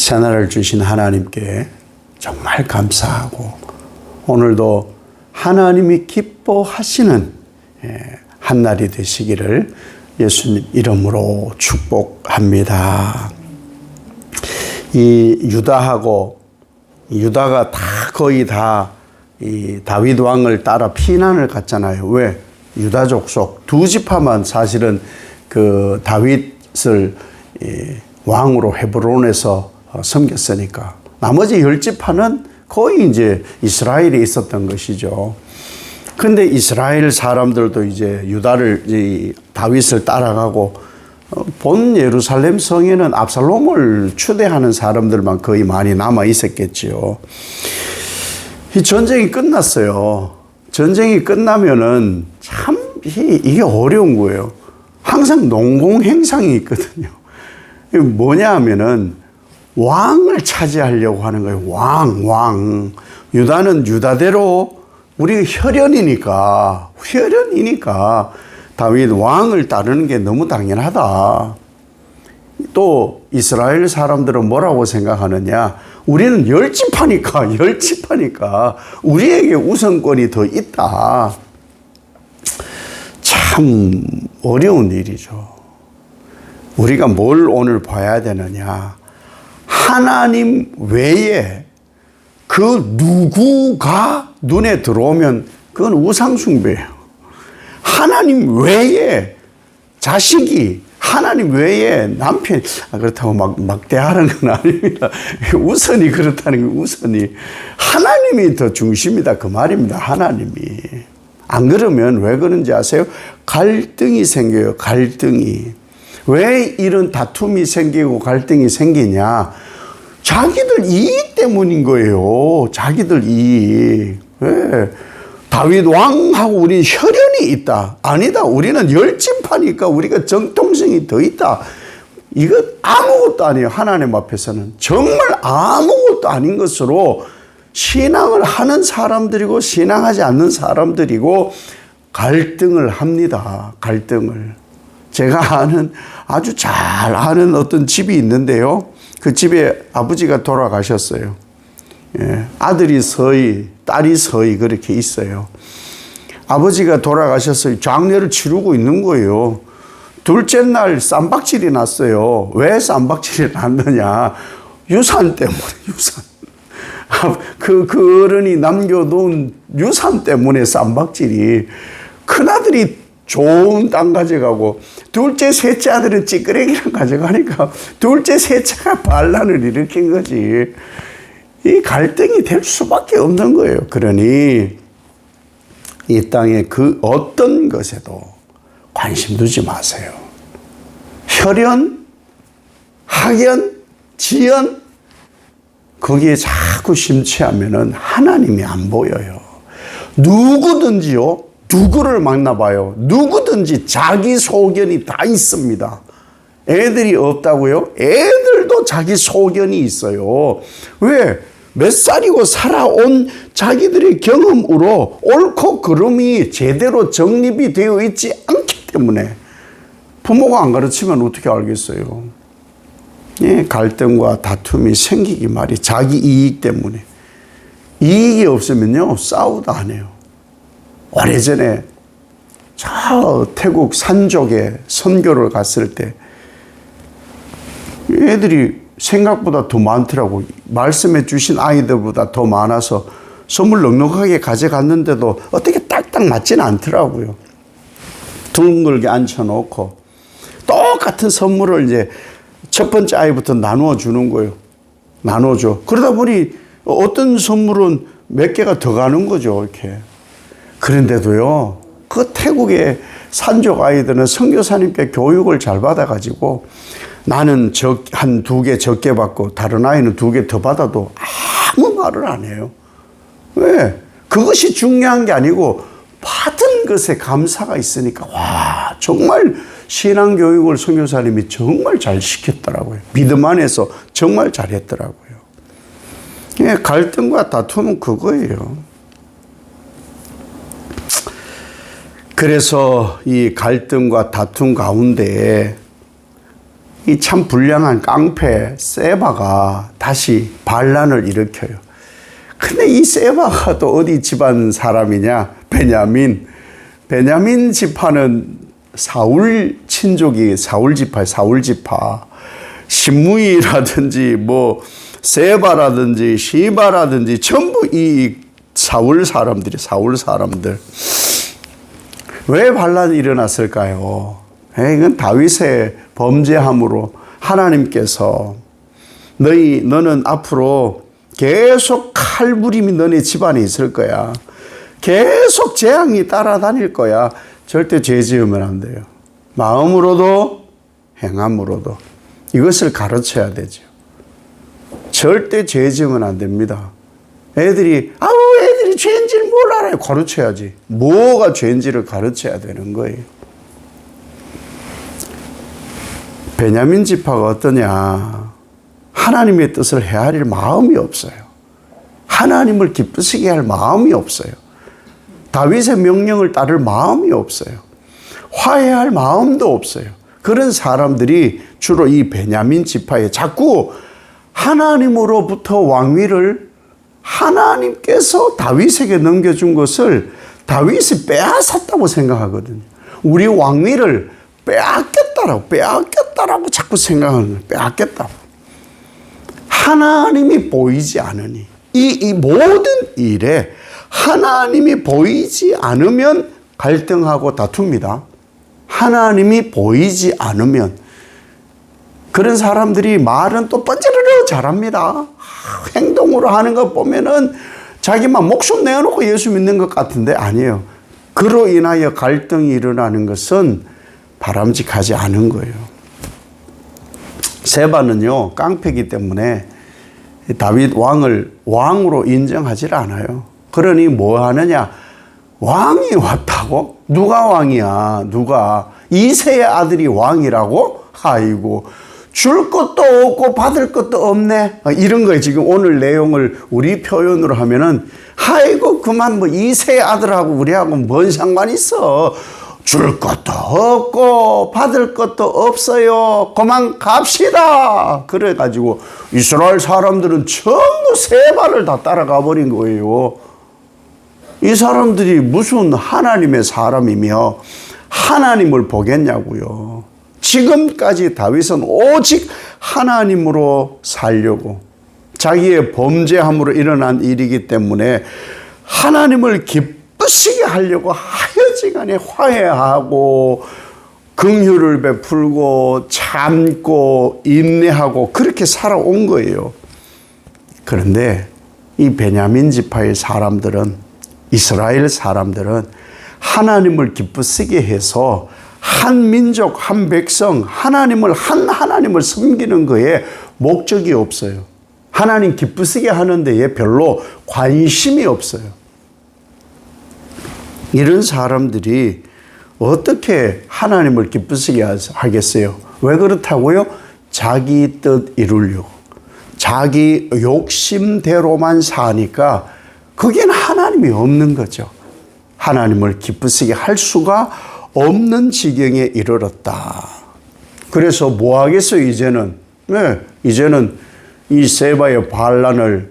새날을 주신 하나님께 정말 감사하고 오늘도 하나님이 기뻐하시는 한날이 되시기를 예수님 이름으로 축복합니다. 이 유다가 거의 다 이 다윗 왕을 따라 피난을 갔잖아요. 왜? 유다 족속 두 지파만 사실은 그 다윗을 왕으로 헤브론에서 섬겼으니까 나머지 10지파는 거의 이제 이스라엘에 있었던 것이죠. 근데 이스라엘 사람들도 이제 다윗을 따라가고 본 예루살렘 성에는 압살롬을 추대하는 사람들만 거의 많이 남아 있었겠지요. 이 전쟁이 끝났어요. 전쟁이 끝나면은 참 이게 어려운 거예요. 항상 농공행상이 있거든요. 이게 뭐냐 하면은 왕을 차지하려고 하는 거예요. 왕. 유다는 유다대로 우리가 혈연이니까 다윗 왕을 따르는 게 너무 당연하다. 또 이스라엘 사람들은 뭐라고 생각하느냐? 우리는 10지파니까 우리에게 우선권이 더 있다. 참 어려운 일이죠. 우리가 뭘 오늘 봐야 되느냐? 하나님 외에 그 누구가 눈에 들어오면 그건 우상숭배예요. 하나님 외에 자식이, 하나님 외에 남편이, 그렇다고 막대하는 건 아닙니다. 우선이 그렇다는 게 우선이. 하나님이 더 중심이다. 그 말입니다. 하나님이. 안 그러면 왜 그런지 아세요? 갈등이 생겨요. 갈등이. 왜 이런 다툼이 생기고 갈등이 생기냐? 자기들 이익 때문인 거예요. 자기들 이익. 왜? 다윗 왕하고 우리는 혈연이 있다. 아니다. 우리는 10지파니까 우리가 정통성이 더 있다. 이거 아무것도 아니에요. 하나님 앞에서는. 정말 아무것도 아닌 것으로 신앙을 하는 사람들이고 신앙하지 않는 사람들이고 갈등을 합니다. 갈등을. 제가 아주 잘 아는 어떤 집이 있는데요. 그 집에 아버지가 돌아가셨어요. 아들이 서희, 딸이 서희 그렇게 있어요. 아버지가 돌아가셨어요. 장례를 치르고 있는 거예요. 둘째 날 쌈박질이 났어요. 왜 쌈박질이 났느냐? 유산 때문에, 유산. 그 어른이 남겨놓은 유산 때문에 쌈박질이. 큰아들이 좋은 땅 가져가고 둘째, 셋째 아들은 찌끄레기를 가져가니까 둘째, 셋째가 반란을 일으킨 거지. 이 갈등이 될 수밖에 없는 거예요. 그러니 이 땅의 그 어떤 것에도 관심 두지 마세요. 혈연, 학연, 지연 거기에 자꾸 심취하면은 하나님이 안 보여요. 누구든지요. 누구를 만나봐요. 누구든지 자기 소견이 다 있습니다. 애들이 없다고요? 애들도 자기 소견이 있어요. 왜? 몇 살이고 살아온 자기들의 경험으로 옳고 그름이 제대로 정립이 되어 있지 않기 때문에 부모가 안 가르치면 어떻게 알겠어요? 예, 갈등과 다툼이 생기기 말이 자기 이익 때문에. 이익이 없으면요, 싸우도 안 해요. 오래전에 저 태국 산족에 선교를 갔을 때 애들이 생각보다 더 많더라고. 말씀해 주신 아이들보다 더 많아서 선물 넉넉하게 가져갔는데도 어떻게 딱딱 맞지는 않더라고요. 둥글게 앉혀놓고 똑같은 선물을 이제 첫 번째 아이부터 나누어 주는 거예요. 나눠줘. 그러다 보니 어떤 선물은 몇 개가 더 가는 거죠. 이렇게. 그런데도요, 그 태국의 산족 아이들은 선교사님께 교육을 잘 받아가지고 나는 한 2개 적게 받고 다른 아이는 2개 더 받아도 아무 말을 안 해요. 왜? 그것이 중요한 게 아니고 받은 것에 감사가 있으니까 와, 정말 신앙교육을 선교사님이 정말 잘 시켰더라고요. 믿음 안에서 정말 잘했더라고요. 예, 갈등과 다툼은 그거예요. 그래서 이 갈등과 다툼 가운데 이 참 불량한 깡패 세바가 다시 반란을 일으켜요. 근데 이 세바가 또 어디 집안 사람이냐? 베냐민 지파는 사울 친족이 사울 지파. 신무이라든지 뭐 세바라든지 시바라든지 전부 이 사울 사람들. 왜 반란이 일어났을까요? 이건 다윗의 범죄함으로 하나님께서 너는 앞으로 계속 칼부림이 너네 집안에 있을 거야. 계속 재앙이 따라다닐 거야. 절대 죄 지으면 안 돼요. 마음으로도 행함으로도 이것을 가르쳐야 되죠. 절대 죄 지으면 안 됩니다. 애들이 죄인지를 뭘 알아요? 가르쳐야지. 뭐가 죄인지를 가르쳐야 되는 거예요. 베냐민 지파가 어떠냐? 하나님의 뜻을 헤아릴 마음이 없어요. 하나님을 기쁘시게 할 마음이 없어요. 다윗의 명령을 따를 마음이 없어요. 화해할 마음도 없어요. 그런 사람들이 주로 이 베냐민 지파에 자꾸 하나님으로부터 왕위를 하나님께서 다윗에게 넘겨준 것을 다윗이 빼앗았다고 생각하거든요. 우리 왕위를 빼앗겼다라고 자꾸 생각하는 거예요. 빼앗겼다고. 하나님이 보이지 않으니 이 모든 일에 하나님이 보이지 않으면 갈등하고 다툽니다. 하나님이 보이지 않으면 그런 사람들이 말은 또 번지르르 잘합니다. 행동으로 하는 거 보면은 자기만 목숨 내어놓고 예수 믿는 것 같은데 아니에요. 그로 인하여 갈등이 일어나는 것은 바람직하지 않은 거예요. 세바는요, 깡패이기 때문에 다윗 왕을 왕으로 인정하지 않아요. 그러니 뭐 하느냐? 왕이 왔다고? 누가 왕이야? 누가? 이새의 아들이 왕이라고? 아이고, 줄 것도 없고 받을 것도 없네. 이런 거예요. 지금 오늘 내용을 우리 표현으로 하면은, 아이고, 그만 뭐 이새의 아들하고 우리하고 뭔 상관이 있어. 줄 것도 없고 받을 것도 없어요. 그만 갑시다. 그래가지고 이스라엘 사람들은 전부 세바를 다 따라가 버린 거예요. 이 사람들이 무슨 하나님의 사람이며 하나님을 보겠냐고요. 지금까지 다윗은 오직 하나님으로 살려고 자기의 범죄함으로 일어난 일이기 때문에 하나님을 기쁘시게 하려고 하여지간에 화해하고 긍휼을 베풀고 참고 인내하고 그렇게 살아온 거예요. 그런데 이 베냐민 지파의 사람들은, 이스라엘 사람들은 하나님을 기쁘시게 해서 한 민족, 한 백성, 하나님을 섬기는 거에 목적이 없어요. 하나님 기쁘시게 하는 데에 별로 관심이 없어요. 이런 사람들이 어떻게 하나님을 기쁘시게 하겠어요? 왜 그렇다고요? 자기 뜻 이루려고. 자기 욕심대로만 사니까 그게 하나님이 없는 거죠. 하나님을 기쁘시게 할 수가 없는 지경에 이르렀다. 그래서 뭐 하겠어요, 이제는? 이제는 이 세바의 반란을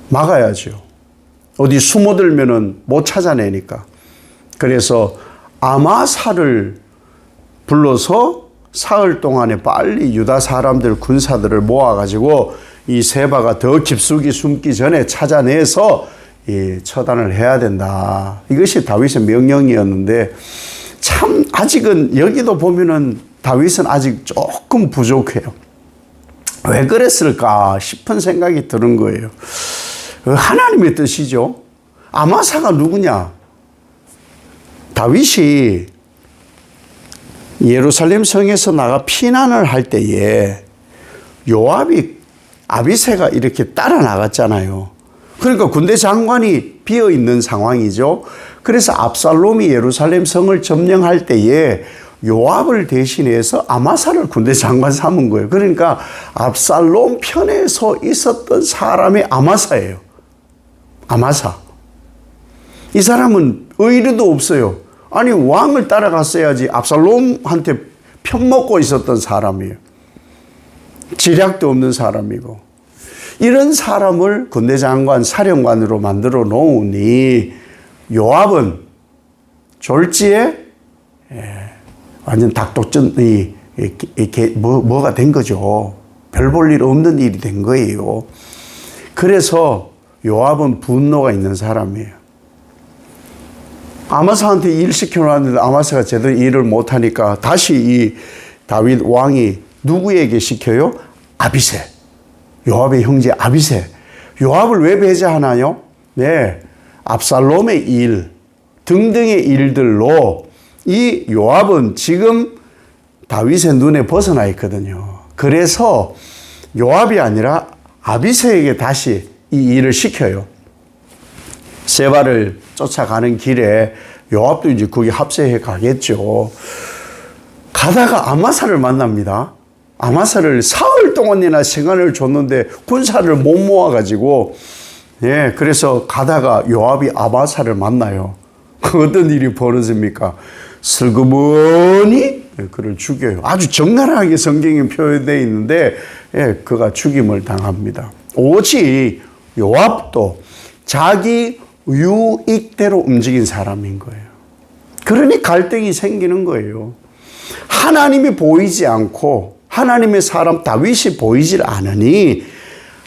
막아야죠. 어디 숨어들면은 못 찾아내니까. 그래서 아마사를 불러서 사흘 동안에 빨리 유다 사람들, 군사들을 모아가지고 이 세바가 더 깊숙이 숨기 전에 찾아내서 처단을 해야 된다. 이것이 다윗의 명령이었는데 참 아직은 여기도 보면은 다윗은 아직 조금 부족해요. 왜 그랬을까 싶은 생각이 드는 거예요. 하나님의 뜻이죠. 아마사가 누구냐? 다윗이 예루살렘 성에서 나가 피난을 할 때에 요압이 아비새가 이렇게 따라 나갔잖아요. 그러니까 군대 장관이 비어 있는 상황이죠. 그래서 압살롬이 예루살렘 성을 점령할 때에 요압을 대신해서 아마사를 군대 장관 삼은 거예요. 그러니까 압살롬 편에 서 있었던 사람이 아마사예요. 아마사. 이 사람은 의리도 없어요. 아니 왕을 따라갔어야지 압살롬한테 편먹고 있었던 사람이에요. 지략도 없는 사람이고. 이런 사람을 군대장관, 사령관으로 만들어 놓으니 요압은 졸지에 완전 닭독전이 이렇게 뭐가 된 거죠. 별 볼 일 없는 일이 된 거예요. 그래서 요압은 분노가 있는 사람이에요. 아마사한테 일 시켜놨는데 아마사가 제대로 일을 못하니까 다시 이 다윗 왕이 누구에게 시켜요? 아비새. 요압의 형제 아비새. 요압을 왜 배제하나요? 네, 압살롬의 일 등등의 일들로 이 요압은 지금 다윗의 눈에 벗어나 있거든요. 그래서 요압이 아니라 아비새에게 다시 이 일을 시켜요. 세바를 쫓아가는 길에 요압도 이제 거기 합세해 가겠죠. 가다가 아마사를 만납니다. 아마사를 사흘 동안이나 시간을 줬는데 군사를 못 모아가지고, 그래서 가다가 요압이 아마사를 만나요. 어떤 일이 벌어집니까? 슬그머니 그를 죽여요. 아주 적나라하게 성경에 표현되어 있는데, 그가 죽임을 당합니다. 오직 요압도 자기 유익대로 움직인 사람인 거예요. 그러니 갈등이 생기는 거예요. 하나님이 보이지 않고 하나님의 사람 다윗이 보이질 않으니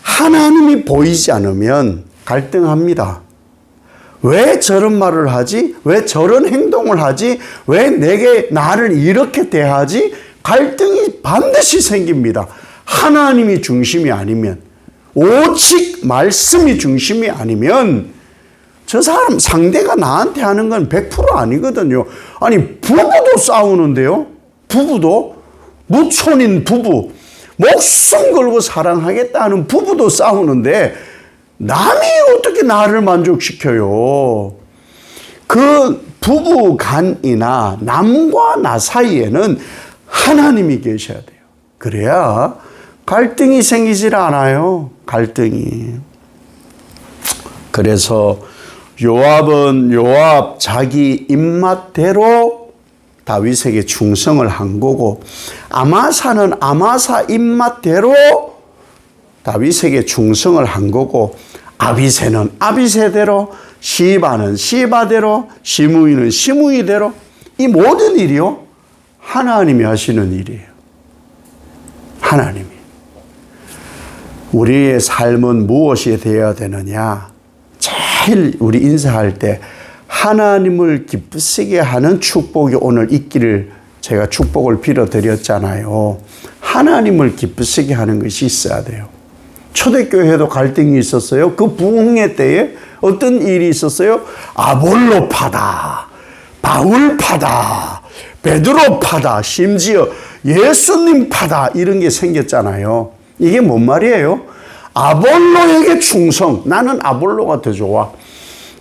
하나님이 보이지 않으면 갈등합니다. 왜 저런 말을 하지? 왜 저런 행동을 하지? 왜 나를 이렇게 대하지? 갈등이 반드시 생깁니다. 하나님이 중심이 아니면, 오직 말씀이 중심이 아니면 저 사람 상대가 나한테 하는 건 100% 아니거든요. 아니, 부부도 싸우는데요. 부부도 무촌인 부부, 목숨 걸고 사랑하겠다는 부부도 싸우는데 남이 어떻게 나를 만족시켜요? 그 부부 간이나 남과 나 사이에는 하나님이 계셔야 돼요. 그래야 갈등이 생기질 않아요. 갈등이. 그래서 요압 자기 입맛대로 다윗에게 충성을 한 거고, 아마사는 아마사 입맛대로 다윗에게 충성을 한 거고, 아비새는 아비새대로, 시바는 시바대로, 시므이는 시므이대로, 이 모든 일이요 하나님이 하시는 일이에요. 하나님이. 우리의 삶은 무엇이 되어야 되느냐? 제일 우리 인사할 때 하나님을 기쁘시게 하는 축복이 오늘 있기를 제가 축복을 빌어드렸잖아요. 하나님을 기쁘시게 하는 것이 있어야 돼요. 초대교회도 갈등이 있었어요. 그 부흥회 때에 어떤 일이 있었어요? 아볼로파다, 바울파다, 베드로파다, 심지어 예수님파다, 이런 게 생겼잖아요. 이게 뭔 말이에요? 아볼로에게 충성. 나는 아볼로가 더 좋아.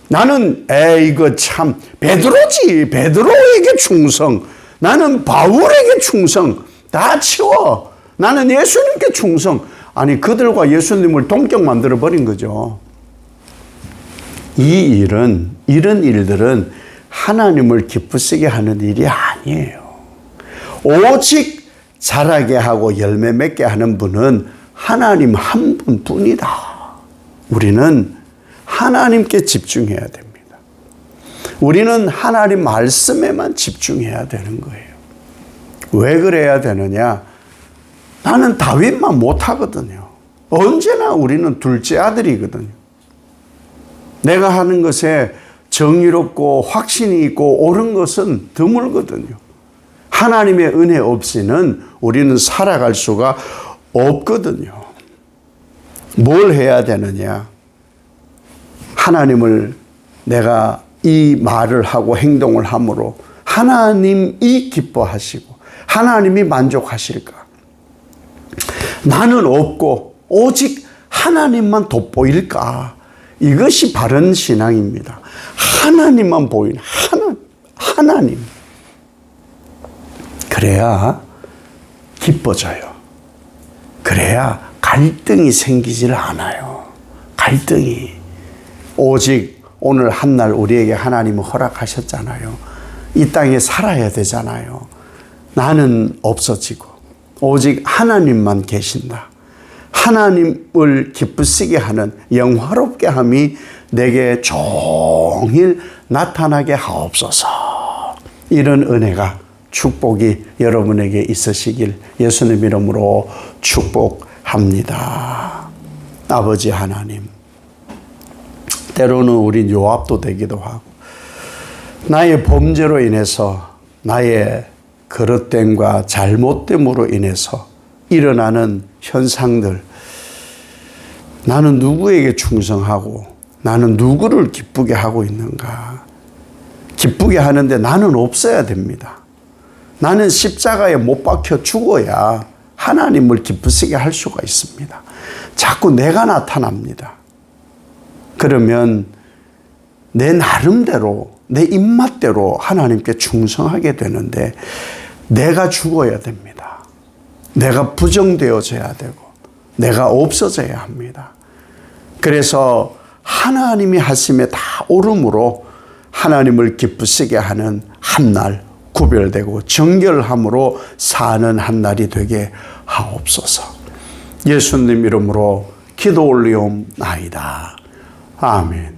나는 이거 참 베드로지. 베드로에게 충성. 나는 바울에게 충성. 다 치워. 나는 예수님께 충성. 아니, 그들과 예수님을 동격 만들어 버린 거죠. 이런 일들은 하나님을 기쁘시게 하는 일이 아니에요. 오직 자라게 하고 열매 맺게 하는 분은 하나님 한 분뿐이다. 우리는 하나님께 집중해야 됩니다. 우리는 하나님 말씀에만 집중해야 되는 거예요. 왜 그래야 되느냐? 나는 다윗만 못하거든요. 언제나 우리는 둘째 아들이거든요. 내가 하는 것에 정의롭고 확신이 있고 옳은 것은 드물거든요. 하나님의 은혜 없이는 우리는 살아갈 수가 없거든요. 뭘 해야 되느냐? 하나님을 내가 이 말을 하고 행동을 함으로 하나님이 기뻐하시고 하나님이 만족하실까? 나는 없고 오직 하나님만 돋보일까? 이것이 바른 신앙입니다. 하나님만 보이는 하나님. 그래야 기뻐져요. 그래야 갈등이 생기질 않아요. 갈등이. 오직 오늘 한날 우리에게 하나님은 허락하셨잖아요. 이 땅에 살아야 되잖아요. 나는 없어지고 오직 하나님만 계신다. 하나님을 기쁘시게 하는 영화롭게 함이 내게 종일 나타나게 하옵소서. 이런 은혜가 축복이 여러분에게 있으시길 예수님 이름으로 축복합니다. 아버지 하나님, 때로는 우린 요압도 되기도 하고 나의 범죄로 인해서 나의 그릇됨과 잘못됨으로 인해서 일어나는 현상들, 나는 누구에게 충성하고 나는 누구를 기쁘게 하고 있는가? 기쁘게 하는데 나는 없어야 됩니다. 나는 십자가에 못 박혀 죽어야 하나님을 기쁘시게 할 수가 있습니다. 자꾸 내가 나타납니다. 그러면 내 나름대로, 내 입맛대로 하나님께 충성하게 되는데 내가 죽어야 됩니다. 내가 부정되어져야 되고 내가 없어져야 합니다. 그래서 하나님이 하심에 다 옳음으로 하나님을 기쁘시게 하는 한 날, 구별되고 정결함으로 사는 한 날이 되게 하옵소서. 예수님 이름으로 기도 올리옵나이다. 아멘.